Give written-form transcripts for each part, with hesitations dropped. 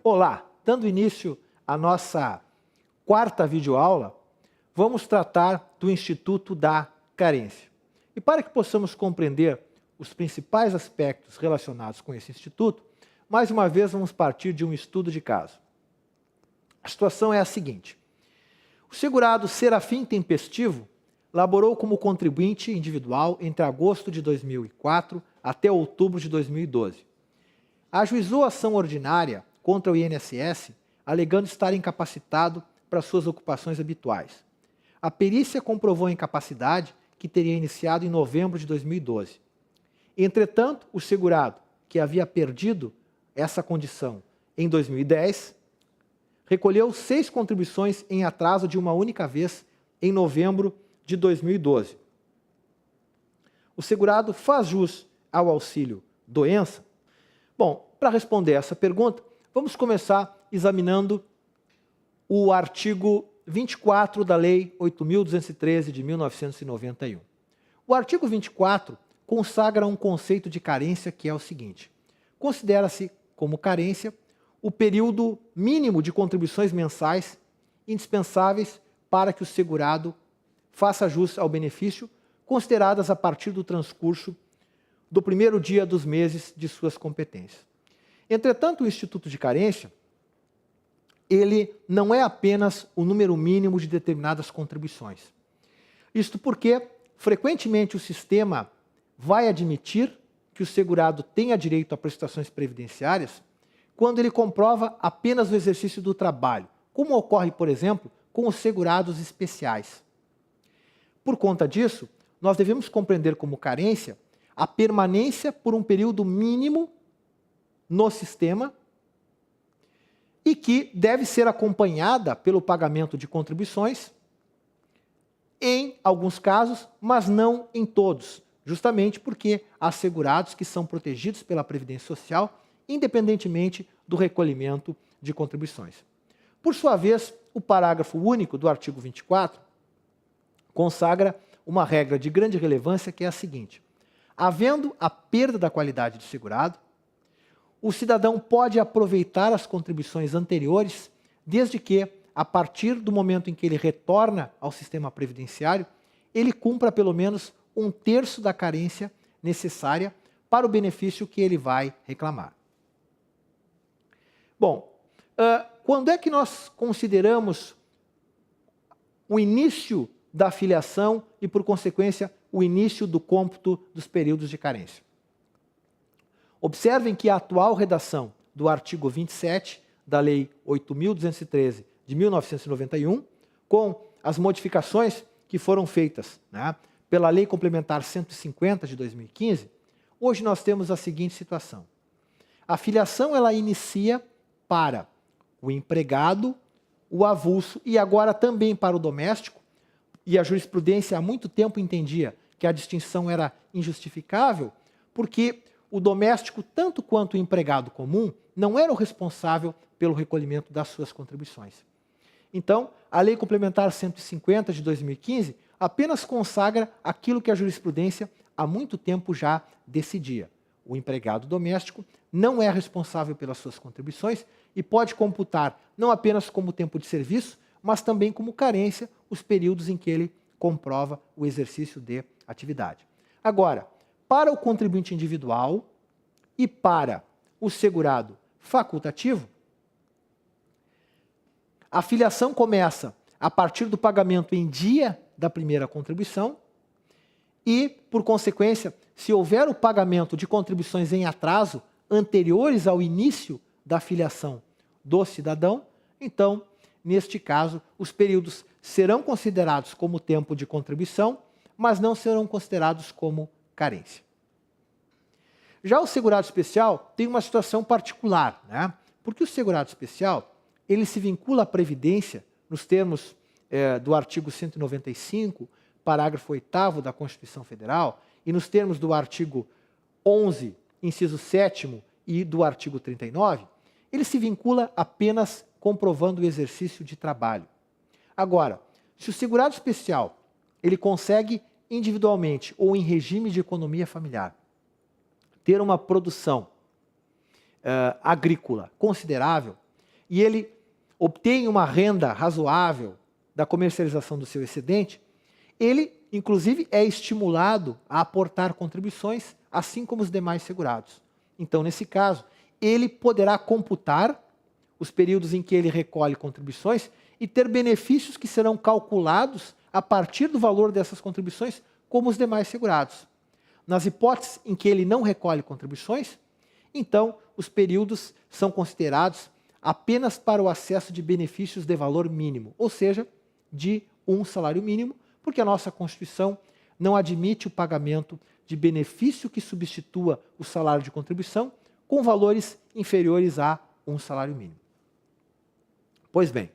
Olá, dando início à nossa quarta videoaula, vamos tratar do Instituto da Carência. E para que possamos compreender os principais aspectos relacionados com esse instituto, mais uma vez vamos partir de um estudo de caso. A situação é a seguinte: o segurado Serafim Tempestivo laborou como contribuinte individual entre agosto de 2004 até outubro de 2012. Ajuizou ação ordinária contra o INSS, alegando estar incapacitado para suas ocupações habituais. A perícia comprovou a incapacidade que teria iniciado em novembro de 2012. Entretanto, o segurado, que havia perdido essa condição em 2010, recolheu 6 contribuições em atraso de uma única vez em novembro de 2012. O segurado faz jus ao auxílio doença? Bom, para responder essa pergunta, vamos começar examinando o artigo 24 da Lei 8.213 de 1991. O artigo 24 consagra um conceito de carência que é o seguinte: considera-se como carência o período mínimo de contribuições mensais indispensáveis para que o segurado faça jus ao benefício, consideradas a partir do transcurso do primeiro dia dos meses de suas competências. Entretanto, o Instituto de Carência, ele não é apenas o número mínimo de determinadas contribuições. Isto porque, frequentemente, o sistema vai admitir que o segurado tenha direito a prestações previdenciárias quando ele comprova apenas o exercício do trabalho, como ocorre, por exemplo, com os segurados especiais. Por conta disso, nós devemos compreender como carência a permanência por um período mínimo no sistema e que deve ser acompanhada pelo pagamento de contribuições, em alguns casos, mas não em todos, justamente porque há segurados que são protegidos pela Previdência Social, independentemente do recolhimento de contribuições. Por sua vez, o parágrafo único do artigo 24 consagra uma regra de grande relevância, que é a seguinte: havendo a perda da qualidade de segurado, o cidadão pode aproveitar as contribuições anteriores, desde que, a partir do momento em que ele retorna ao sistema previdenciário, ele cumpra pelo menos 1/3 da carência necessária para o benefício que ele vai reclamar. Bom, quando é que nós consideramos o início da filiação e, por consequência, o início do cômputo dos períodos de carência? Observem que a atual redação do artigo 27 da Lei 8.213 de 1991, com as modificações que foram feitas, pela Lei Complementar 150 de 2015, hoje nós temos a seguinte situação: a filiação ela inicia para o empregado, o avulso e agora também para o doméstico, e a jurisprudência há muito tempo entendia que a distinção era injustificável, porque o doméstico, tanto quanto o empregado comum, não era o responsável pelo recolhimento das suas contribuições. Então, a Lei Complementar 150 de 2015 apenas consagra aquilo que a jurisprudência há muito tempo já decidia. O empregado doméstico não é responsável pelas suas contribuições e pode computar não apenas como tempo de serviço, mas também como carência os períodos em que ele comprova o exercício de atividade. Agora, para o contribuinte individual e para o segurado facultativo, a filiação começa a partir do pagamento em dia da primeira contribuição e, por consequência, se houver o pagamento de contribuições em atraso anteriores ao início da filiação do cidadão, então, neste caso, os períodos serão considerados como tempo de contribuição, mas não serão considerados como carência. Já o segurado especial tem uma situação particular, porque o segurado especial ele se vincula à Previdência nos termos do artigo 195, parágrafo 8º da Constituição Federal, e nos termos do artigo 11, inciso 7º e do artigo 39, ele se vincula apenas comprovando o exercício de trabalho. Agora, se o segurado especial ele consegue individualmente ou em regime de economia familiar ter uma produção agrícola considerável, e ele obtém uma renda razoável da comercialização do seu excedente, ele, inclusive, é estimulado a aportar contribuições, assim como os demais segurados. Então, nesse caso, ele poderá computar os períodos em que ele recolhe contribuições e ter benefícios que serão calculados a partir do valor dessas contribuições, como os demais segurados. Nas hipóteses em que ele não recolhe contribuições, então os períodos são considerados apenas para o acesso de benefícios de valor mínimo, ou seja, de um salário mínimo, porque a nossa Constituição não admite o pagamento de benefício que substitua o salário de contribuição com valores inferiores a um salário mínimo. Pois bem,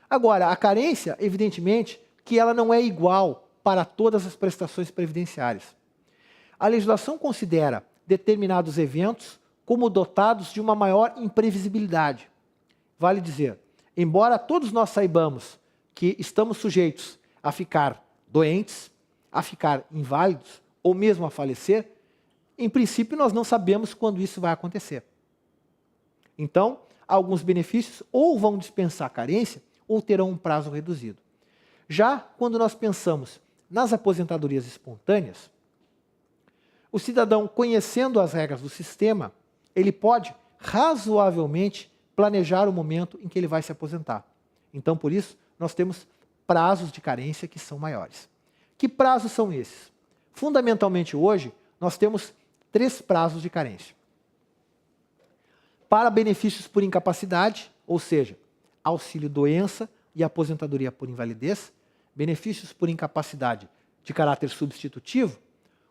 agora, a carência, evidentemente, que ela não é igual para todas as prestações previdenciárias. A legislação considera determinados eventos como dotados de uma maior imprevisibilidade. Vale dizer, embora todos nós saibamos que estamos sujeitos a ficar doentes, a ficar inválidos ou mesmo a falecer, em princípio nós não sabemos quando isso vai acontecer. Então, alguns benefícios ou vão dispensar a carência ou terão um prazo reduzido. Já quando nós pensamos nas aposentadorias espontâneas, o cidadão, conhecendo as regras do sistema, ele pode razoavelmente planejar o momento em que ele vai se aposentar. Então, por isso, nós temos prazos de carência que são maiores. Que prazos são esses? Fundamentalmente hoje, nós temos 3 prazos de carência. Para benefícios por incapacidade, ou seja, auxílio-doença e aposentadoria por invalidez, benefícios por incapacidade de caráter substitutivo,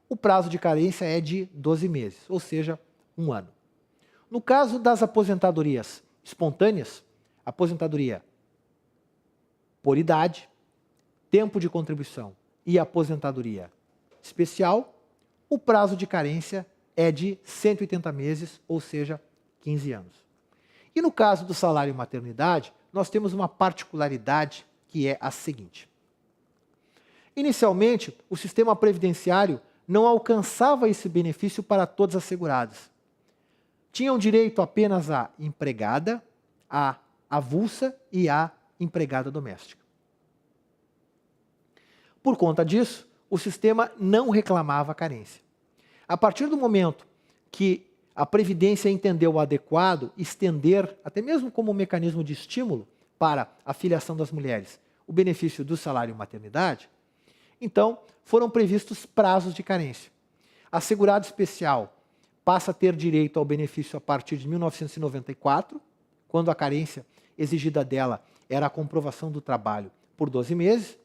o prazo de carência é de 12 meses, ou seja, 1 ano. No caso das aposentadorias espontâneas, aposentadoria por idade, tempo de contribuição e aposentadoria especial, o prazo de carência é de 180 meses, ou seja, 15 anos. E no caso do salário maternidade, nós temos uma particularidade que é a seguinte. Inicialmente, o sistema previdenciário não alcançava esse benefício para todas as seguradas. Tinham direito apenas a empregada, a avulsa e a empregada doméstica. Por conta disso, o sistema não reclamava a carência. A partir do momento que a Previdência entendeu adequado estender, até mesmo como um mecanismo de estímulo para a filiação das mulheres, o benefício do salário maternidade, então foram previstos prazos de carência. A segurada especial passa a ter direito ao benefício a partir de 1994, quando a carência exigida dela era a comprovação do trabalho por 12 meses,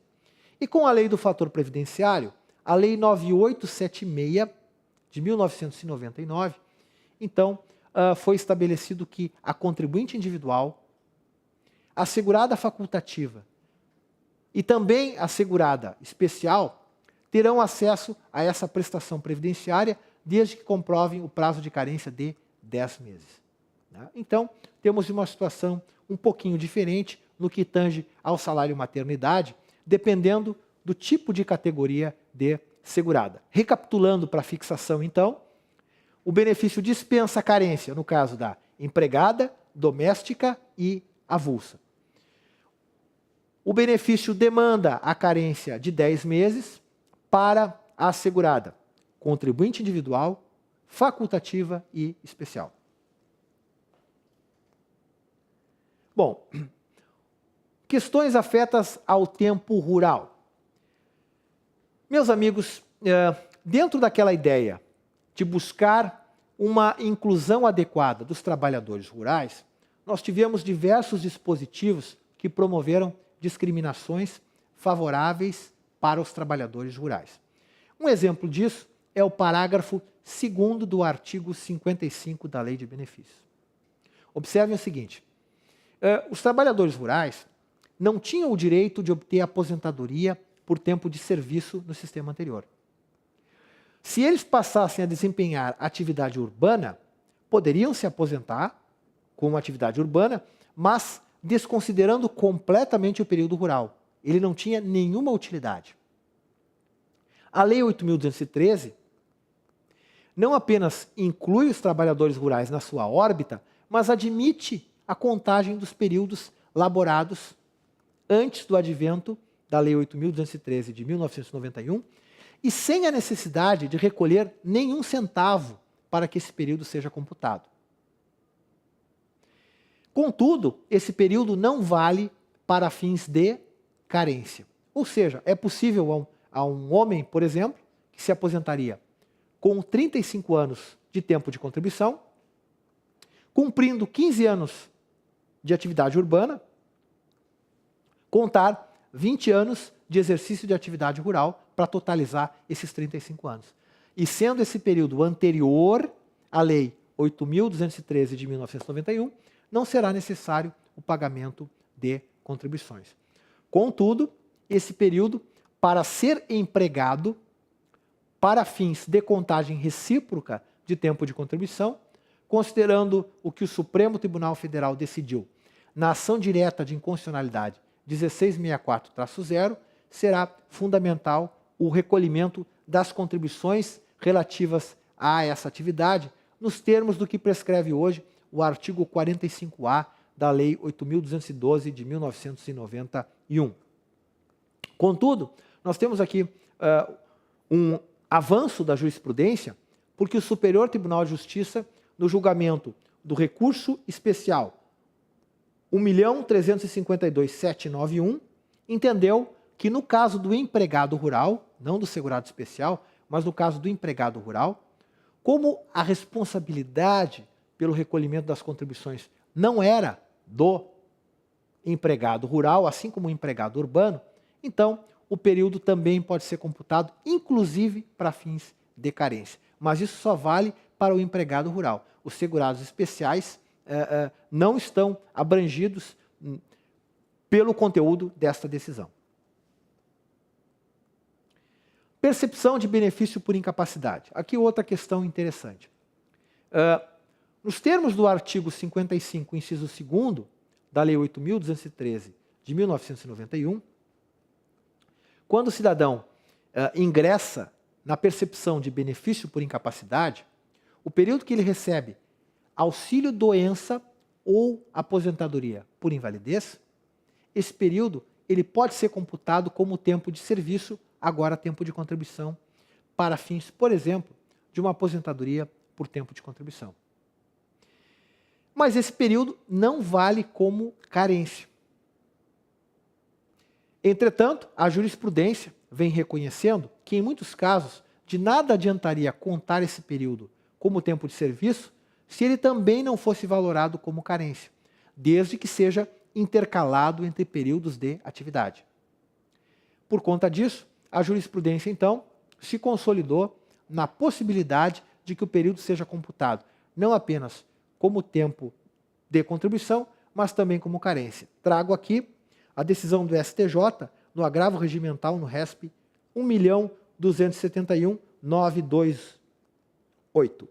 e com a lei do fator previdenciário, a lei 9876 de 1999, então foi estabelecido que a contribuinte individual, a segurada facultativa e também a segurada especial terão acesso a essa prestação previdenciária desde que comprovem o prazo de carência de 10 meses. Então, temos uma situação um pouquinho diferente no que tange ao salário maternidade, dependendo do tipo de categoria de segurada. Recapitulando para fixação, então, o benefício dispensa a carência no caso da empregada, doméstica e avulsa. O benefício demanda a carência de 10 meses para a assegurada, contribuinte individual, facultativa e especial. Bom, questões afetas ao tempo rural. Meus amigos, dentro daquela ideia de buscar uma inclusão adequada dos trabalhadores rurais, nós tivemos diversos dispositivos que promoveram discriminações favoráveis para os trabalhadores rurais. Um exemplo disso é o parágrafo 2º do artigo 55 da Lei de Benefícios. Observem o seguinte, os trabalhadores rurais não tinham o direito de obter aposentadoria por tempo de serviço no sistema anterior. Se eles passassem a desempenhar atividade urbana, poderiam se aposentar com uma atividade urbana, mas desconsiderando completamente o período rural. Ele não tinha nenhuma utilidade. A Lei 8.213 não apenas inclui os trabalhadores rurais na sua órbita, mas admite a contagem dos períodos laborados antes do advento da Lei 8.213 de 1991 e sem a necessidade de recolher nenhum centavo para que esse período seja computado. Contudo, esse período não vale para fins de carência. Ou seja, é possível a um homem, por exemplo, que se aposentaria com 35 anos de tempo de contribuição, cumprindo 15 anos de atividade urbana, contar 20 anos de exercício de atividade rural para totalizar esses 35 anos. E sendo esse período anterior à Lei 8.213 de 1991, não será necessário o pagamento de contribuições. Contudo, esse período, para ser empregado para fins de contagem recíproca de tempo de contribuição, considerando o que o Supremo Tribunal Federal decidiu na ação direta de inconstitucionalidade 1664-0, será fundamental o recolhimento das contribuições relativas a essa atividade, nos termos do que prescreve hoje o artigo 45A da Lei 8.212 de 1991. Contudo, nós temos aqui um avanço da jurisprudência, porque o Superior Tribunal de Justiça, no julgamento do recurso especial 1.352.791, entendeu que no caso do empregado rural, não do segurado especial, mas no caso do empregado rural, como a responsabilidade pelo recolhimento das contribuições não era do empregado rural, assim como o empregado urbano, então o período também pode ser computado, inclusive para fins de carência. Mas isso só vale para o empregado rural. Os segurados especiais não estão abrangidos pelo conteúdo desta decisão. Percepção de benefício por incapacidade. Aqui outra questão interessante. Nos termos do artigo 55, inciso 2º, da Lei 8.213 de 1991, quando o cidadão ingressa na percepção de benefício por incapacidade, o período que ele recebe auxílio-doença ou aposentadoria por invalidez, esse período ele pode ser computado como tempo de serviço, agora tempo de contribuição, para fins, por exemplo, de uma aposentadoria por tempo de contribuição. Mas esse período não vale como carência. Entretanto, a jurisprudência vem reconhecendo que, em muitos casos, de nada adiantaria contar esse período como tempo de serviço se ele também não fosse valorado como carência, desde que seja intercalado entre períodos de atividade. Por conta disso, a jurisprudência, então, se consolidou na possibilidade de que o período seja computado não apenas como tempo de contribuição, mas também como carência. Trago aqui a decisão do STJ no agravo regimental no RESP 1.271.928.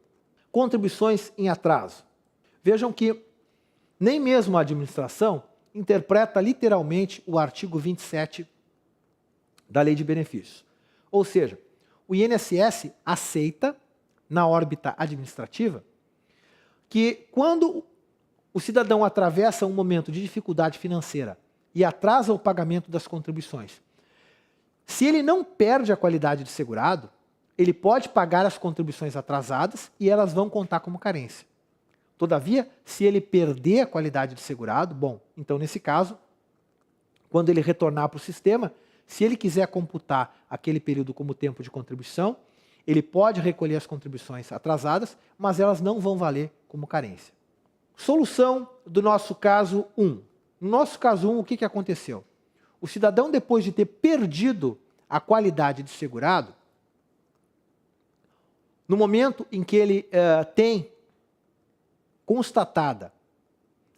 Contribuições em atraso. Vejam que nem mesmo a administração interpreta literalmente o artigo 27 da Lei de Benefícios. Ou seja, o INSS aceita, na órbita administrativa, que quando o cidadão atravessa um momento de dificuldade financeira e atrasa o pagamento das contribuições, se ele não perde a qualidade de segurado, ele pode pagar as contribuições atrasadas e elas vão contar como carência. Todavia, se ele perder a qualidade de segurado, bom, então nesse caso, quando ele retornar para o sistema, se ele quiser computar aquele período como tempo de contribuição, ele pode recolher as contribuições atrasadas, mas elas não vão valer como carência. Solução do nosso caso 1. No nosso caso 1, o que aconteceu? O cidadão, depois de ter perdido a qualidade de segurado, no momento em que ele tem constatada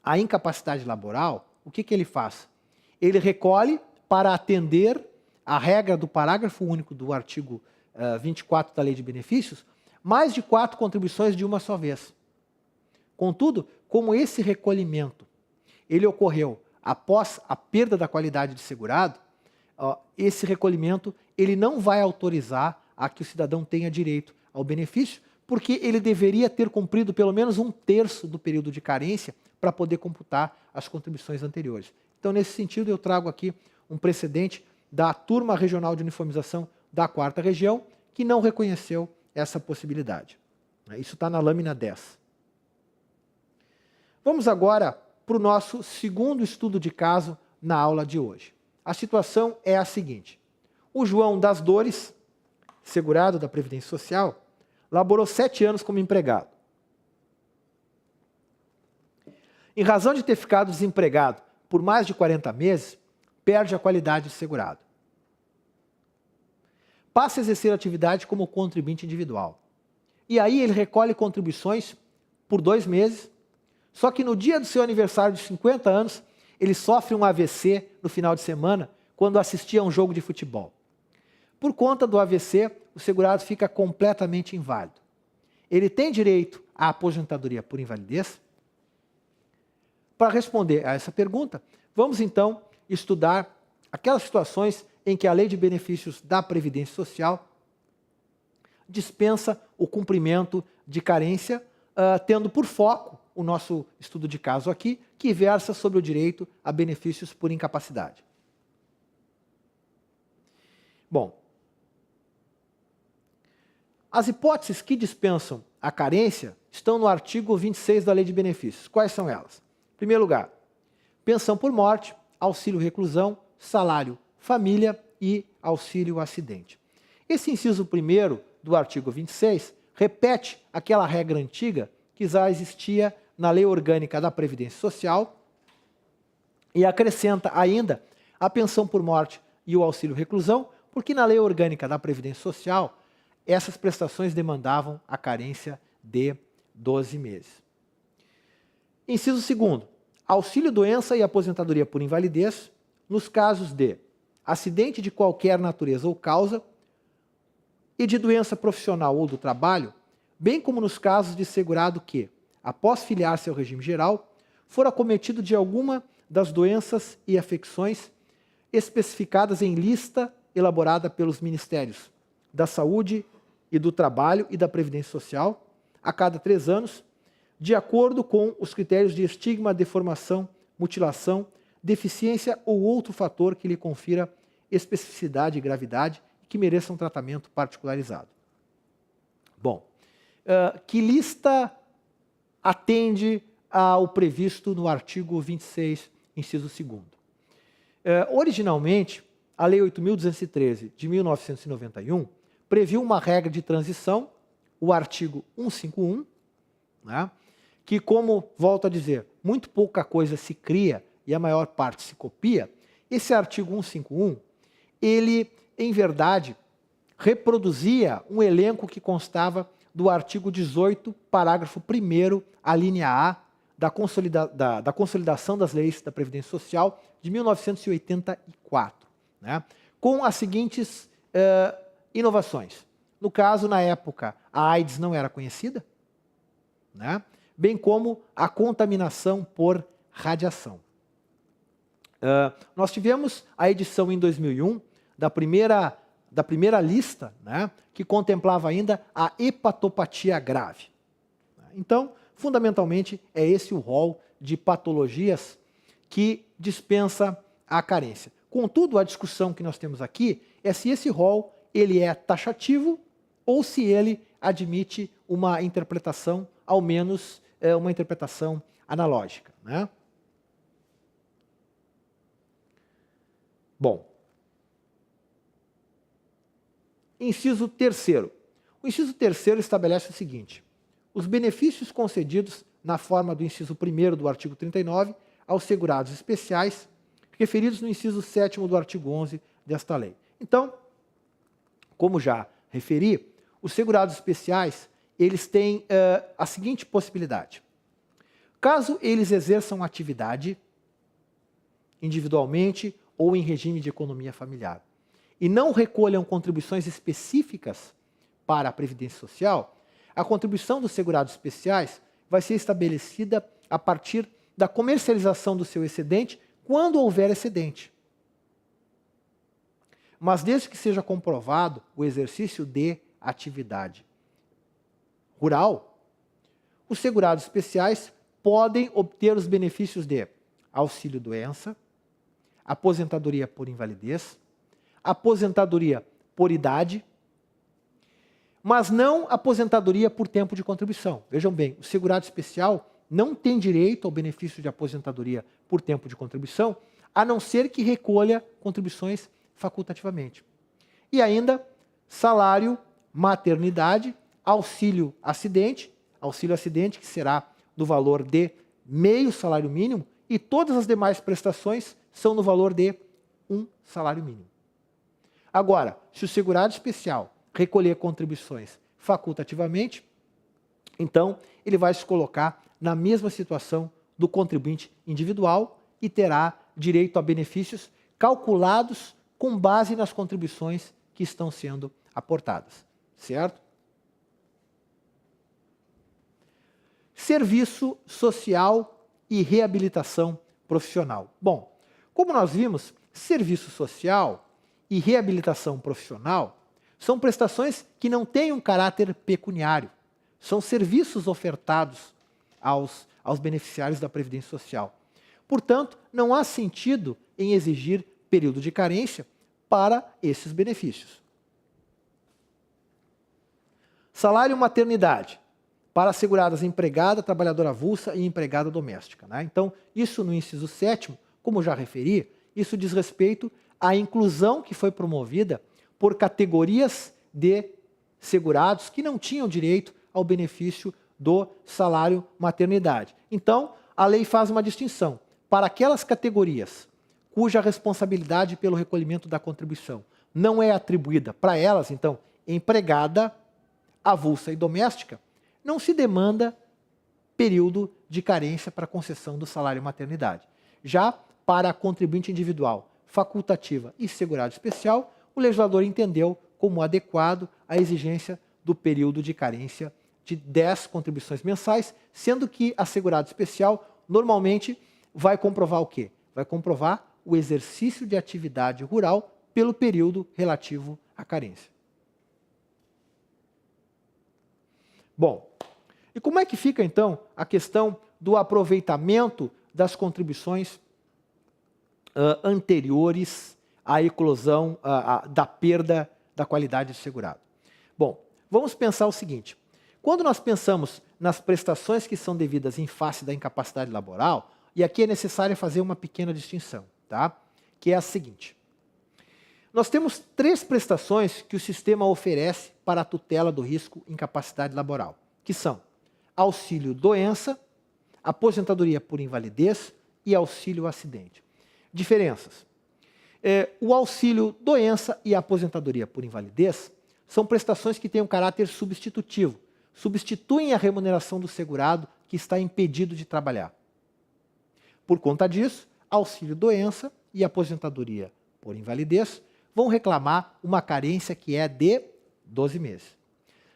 a incapacidade laboral, o que ele faz? Ele recolhe para atender a regra do parágrafo único do artigo 24 da Lei de Benefícios, mais de 4 contribuições de uma só vez. Contudo, como esse recolhimento ele ocorreu após a perda da qualidade de segurado, esse recolhimento ele não vai autorizar a que o cidadão tenha direito ao benefício, porque ele deveria ter cumprido pelo menos 1/3 do período de carência para poder computar as contribuições anteriores. Então, nesse sentido, eu trago aqui um precedente da Turma Regional de Uniformização da 4ª Região, que não reconheceu essa possibilidade. Isso está na lâmina 10. Vamos agora para o nosso segundo estudo de caso na aula de hoje. A situação é a seguinte: o João das Dores, segurado da Previdência Social, laborou 7 anos como empregado. Em razão de ter ficado desempregado por mais de 40 meses, perde a qualidade de segurado. Passa a exercer atividade como contribuinte individual. E aí ele recolhe contribuições por 2 meses, só que no dia do seu aniversário de 50 anos, ele sofre um AVC no final de semana, quando assistia a um jogo de futebol. Por conta do AVC, o segurado fica completamente inválido. Ele tem direito à aposentadoria por invalidez? Para responder a essa pergunta, vamos então estudar aquelas situações em que a Lei de Benefícios da Previdência Social dispensa o cumprimento de carência, tendo por foco o nosso estudo de caso aqui, que versa sobre o direito a benefícios por incapacidade. Bom, as hipóteses que dispensam a carência estão no artigo 26 da Lei de Benefícios. Quais são elas? Em primeiro lugar, pensão por morte, auxílio reclusão, salário família e auxílio acidente. Esse inciso 1º do artigo 26 repete aquela regra antiga que já existia na Lei Orgânica da Previdência Social e acrescenta ainda a pensão por morte e o auxílio reclusão, porque na Lei Orgânica da Previdência Social essas prestações demandavam a carência de 12 meses. Inciso 2º, auxílio doença e aposentadoria por invalidez nos casos de acidente de qualquer natureza ou causa e de doença profissional ou do trabalho, bem como nos casos de segurado que, após filiar-se ao regime geral, for acometido de alguma das doenças e afecções especificadas em lista elaborada pelos Ministérios da Saúde e do Trabalho e da Previdência Social, a cada 3 anos, de acordo com os critérios de estigma, deformação, mutilação, deficiência ou outro fator que lhe confira especificidade e gravidade e que mereça um tratamento particularizado. Bom, que lista atende ao previsto no artigo 26, inciso 2º? Originalmente, a Lei 8.213 de 1991 previu uma regra de transição, o artigo 151, né, que, como volto a dizer, muito pouca coisa se cria e a maior parte se copia. Esse artigo 151, ele, em verdade, reproduzia um elenco que constava do artigo 18, parágrafo 1º, a linha A, da Consolidação das Leis da Previdência Social de 1984, né, com as seguintes inovações. No caso, na época, a AIDS não era conhecida, né, bem como a contaminação por radiação. Nós tivemos a edição em 2001 da primeira lista, né, que contemplava ainda a hepatopatia grave. Então, fundamentalmente, é esse o rol de patologias que dispensa a carência. Contudo, a discussão que nós temos aqui é se esse rol ele é taxativo ou se ele admite uma interpretação, ao menos uma interpretação analógica, né? Bom, inciso 3º. O inciso 3º estabelece o seguinte: os benefícios concedidos na forma do inciso 1º do artigo 39 aos segurados especiais, referidos no inciso 7º do artigo 11 desta lei. Então, como já referi, os segurados especiais, eles têm a seguinte possibilidade. Caso eles exerçam atividade individualmente ou em regime de economia familiar e não recolham contribuições específicas para a Previdência Social, a contribuição dos segurados especiais vai ser estabelecida a partir da comercialização do seu excedente, quando houver excedente. Mas desde que seja comprovado o exercício de atividade rural, os segurados especiais podem obter os benefícios de auxílio-doença, aposentadoria por invalidez, aposentadoria por idade, mas não aposentadoria por tempo de contribuição. Vejam bem, o segurado especial não tem direito ao benefício de aposentadoria por tempo de contribuição, a não ser que recolha contribuições facultativamente. E ainda, salário, maternidade, auxílio acidente que será no valor de meio salário mínimo, e todas as demais prestações são no valor de um salário mínimo. Agora, se o segurado especial recolher contribuições facultativamente, então ele vai se colocar na mesma situação do contribuinte individual e terá direito a benefícios calculados com base nas contribuições que estão sendo aportadas, certo? Serviço social e reabilitação profissional. Bom, como nós vimos, serviço social e reabilitação profissional são prestações que não têm um caráter pecuniário, são serviços ofertados aos beneficiários da Previdência Social. Portanto, não há sentido em exigir período de carência para esses benefícios. Salário maternidade, para asseguradas empregada, trabalhadora avulsa e empregada doméstica, né? Então, isso no inciso 7º, como já referi, isso diz respeito à inclusão que foi promovida por categorias de segurados que não tinham direito ao benefício do salário maternidade. Então, a lei faz uma distinção. Para aquelas categorias cuja responsabilidade pelo recolhimento da contribuição não é atribuída para elas, então, empregada, avulsa e doméstica, não se demanda período de carência para concessão do salário maternidade. Já para a contribuinte individual, facultativa e segurado especial, o legislador entendeu como adequado a exigência do período de carência de 10 contribuições mensais, sendo que a segurado especial normalmente vai comprovar o quê? Vai comprovar o exercício de atividade rural pelo período relativo à carência. Bom, e como é que fica então a questão do aproveitamento das contribuições anteriores à eclosão da perda da qualidade de segurado? Bom, vamos pensar o seguinte: quando nós pensamos nas prestações que são devidas em face da incapacidade laboral, e aqui é necessário fazer uma pequena distinção, tá? Que é a seguinte: nós temos 3 prestações que o sistema oferece para a tutela do risco incapacidade laboral, que são auxílio doença, aposentadoria por invalidez e auxílio acidente. Diferenças. O auxílio doença e a aposentadoria por invalidez são prestações que têm um caráter substitutivo, substituem a remuneração do segurado que está impedido de trabalhar. Por conta disso, auxílio doença e aposentadoria por invalidez vão reclamar uma carência que é de 12 meses.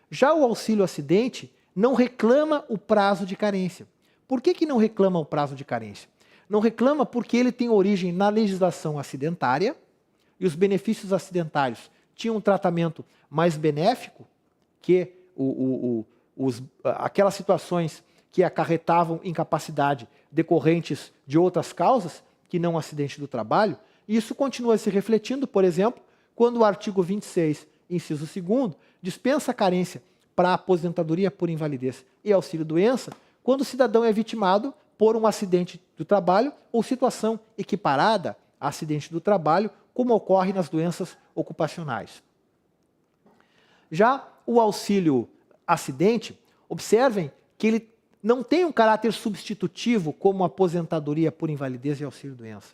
Já o auxílio acidente não reclama o prazo de carência. Por que não reclama o prazo de carência? Não reclama porque ele tem origem na legislação acidentária e os benefícios acidentários tinham um tratamento mais benéfico que aquelas situações que acarretavam incapacidade decorrentes de outras causas, que não acidente do trabalho, e isso continua se refletindo, por exemplo, quando o artigo 26, inciso 2º, dispensa a carência para aposentadoria por invalidez e auxílio-doença, quando o cidadão é vitimado por um acidente do trabalho ou situação equiparada a acidente do trabalho, como ocorre nas doenças ocupacionais. Já o auxílio-acidente, observem que ele não tem um caráter substitutivo como aposentadoria por invalidez e auxílio-doença.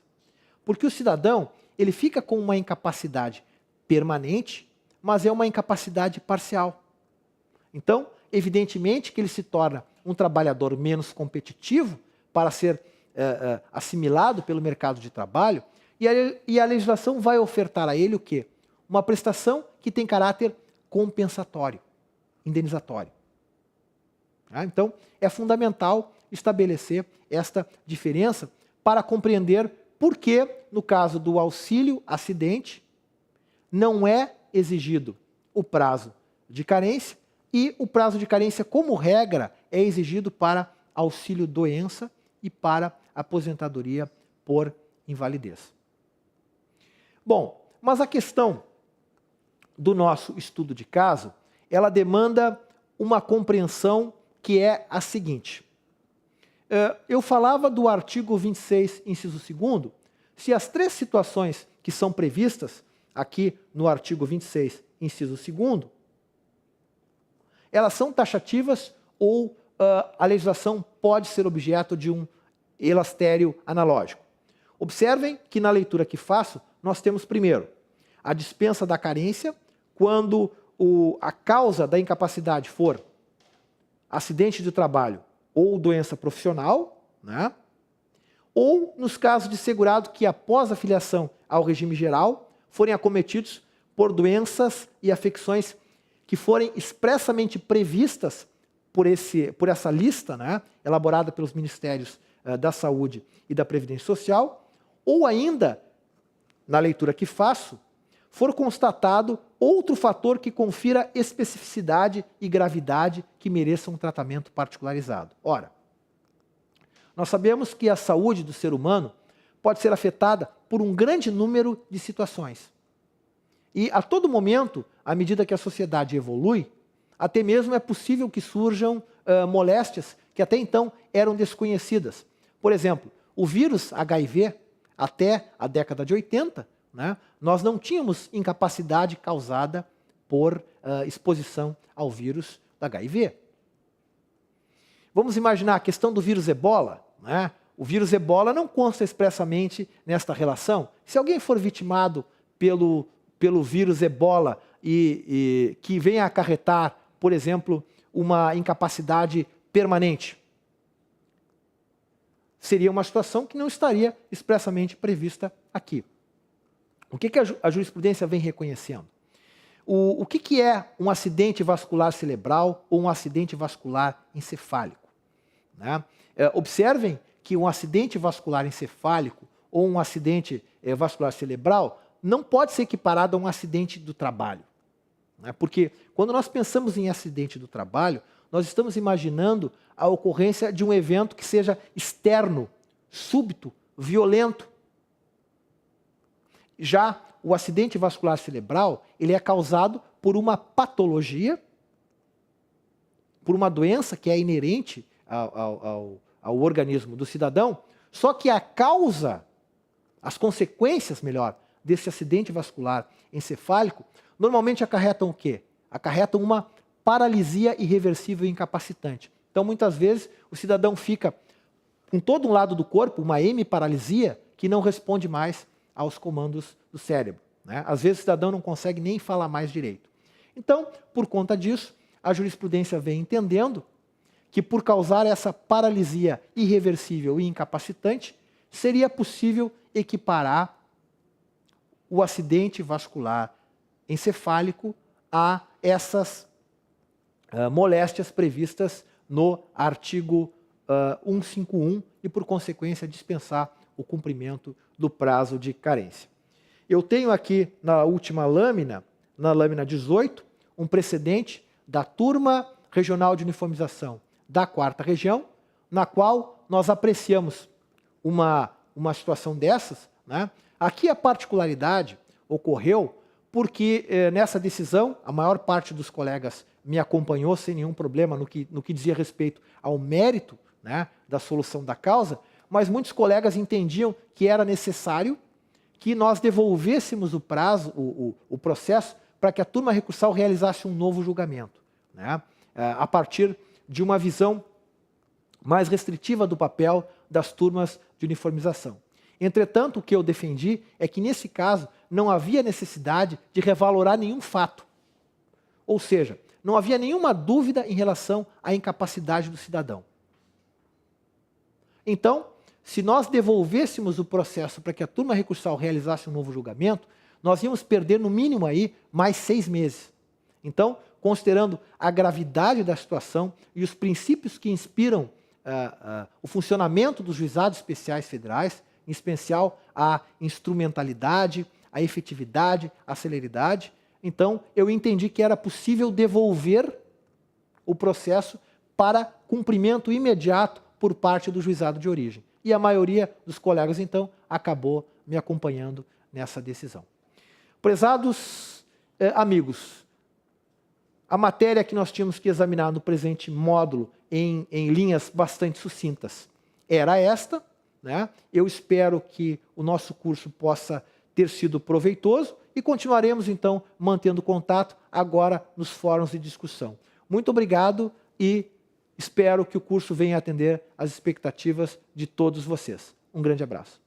Porque o cidadão, ele fica com uma incapacidade permanente, mas é uma incapacidade parcial. Então, evidentemente que ele se torna um trabalhador menos competitivo para ser assimilado pelo mercado de trabalho, e a legislação vai ofertar a ele o quê? Uma prestação que tem caráter compensatório, indenizatório. Então, é fundamental estabelecer esta diferença para compreender por que, no caso do auxílio acidente, não é exigido o prazo de carência, E o prazo de carência, como regra, é exigido para auxílio-doença e para aposentadoria por invalidez. Bom, mas a questão do nosso estudo de caso, ela demanda uma compreensão que é a seguinte. Eu falava do artigo 26, inciso 2º, se as três situações que são previstas aqui no artigo 26, inciso 2º, elas são taxativas ou a legislação pode ser objeto de um elastério analógico. Observem que na leitura que faço, nós temos primeiro a dispensa da carência, quando a causa da incapacidade for acidente de trabalho ou doença profissional, né? Ou nos casos de segurado que após a filiação ao regime geral forem acometidos por doenças e afecções que forem expressamente previstas por essa lista, né, elaborada pelos Ministérios da Saúde e da Previdência Social, ou ainda, na leitura que faço, for constatado outro fator que confira especificidade e gravidade que mereça um tratamento particularizado. Ora, nós sabemos que a saúde do ser humano pode ser afetada por um grande número de situações. E a todo momento, à medida que a sociedade evolui, até mesmo é possível que surjam moléstias que até então eram desconhecidas. Por exemplo, o vírus HIV, até a década de 80, né, nós não tínhamos incapacidade causada por exposição ao vírus da HIV. Vamos imaginar a questão do vírus Ebola, né? O vírus Ebola não consta expressamente nesta relação. Se alguém for vitimado pelo vírus Ebola e que venha a acarretar, por exemplo, uma incapacidade permanente, seria uma situação que não estaria expressamente prevista aqui. O que a jurisprudência vem reconhecendo? O que é um acidente vascular cerebral ou um acidente vascular encefálico? Né? Observem que um acidente vascular encefálico ou um acidente vascular cerebral não pode ser equiparado a um acidente do trabalho. Né? Porque quando nós pensamos em acidente do trabalho, nós estamos imaginando a ocorrência de um evento que seja externo, súbito, violento. Já o acidente vascular cerebral, ele é causado por uma patologia, por uma doença que é inerente ao organismo do cidadão, só que a causa, as consequências, melhor, desse acidente vascular encefálico, normalmente acarretam o quê? Acarretam uma paralisia irreversível e incapacitante. Então, muitas vezes, o cidadão fica com todo um lado do corpo, uma hemiparalisia, que não responde mais aos comandos do cérebro. Né? Às vezes, o cidadão não consegue nem falar mais direito. Então, por conta disso, a jurisprudência vem entendendo que, por causar essa paralisia irreversível e incapacitante, seria possível equiparar o acidente vascular encefálico a essas moléstias previstas no artigo 151 e, por consequência, dispensar o cumprimento do prazo de carência. Eu tenho aqui na última lâmina, na lâmina 18, um precedente da Turma Regional de Uniformização da 4ª Região, na qual nós apreciamos uma situação dessas. Né? Aqui a particularidade ocorreu porque nessa decisão a maior parte dos colegas me acompanhou sem nenhum problema no que dizia respeito ao mérito, né, da solução da causa, mas muitos colegas entendiam que era necessário que nós devolvêssemos o prazo, o processo, para que a turma recursal realizasse um novo julgamento, né, a partir de uma visão mais restritiva do papel das turmas de uniformização. Entretanto, o que eu defendi é que, nesse caso, não havia necessidade de revalorar nenhum fato. Ou seja, não havia nenhuma dúvida em relação à incapacidade do cidadão. Então, se nós devolvêssemos o processo para que a turma recursal realizasse um novo julgamento, nós íamos perder, no mínimo, aí, mais 6 meses. Então, considerando a gravidade da situação e os princípios que inspiram o funcionamento dos juizados especiais federais, em especial a instrumentalidade, a efetividade, a celeridade, então eu entendi que era possível devolver o processo para cumprimento imediato por parte do juizado de origem. E a maioria dos colegas, então, acabou me acompanhando nessa decisão. Prezados amigos, a matéria que nós tínhamos que examinar no presente módulo em linhas bastante sucintas era esta, né? Eu espero que o nosso curso possa ter sido proveitoso e continuaremos, então, mantendo contato agora nos fóruns de discussão. Muito obrigado e espero que o curso venha atender às expectativas de todos vocês. Um grande abraço.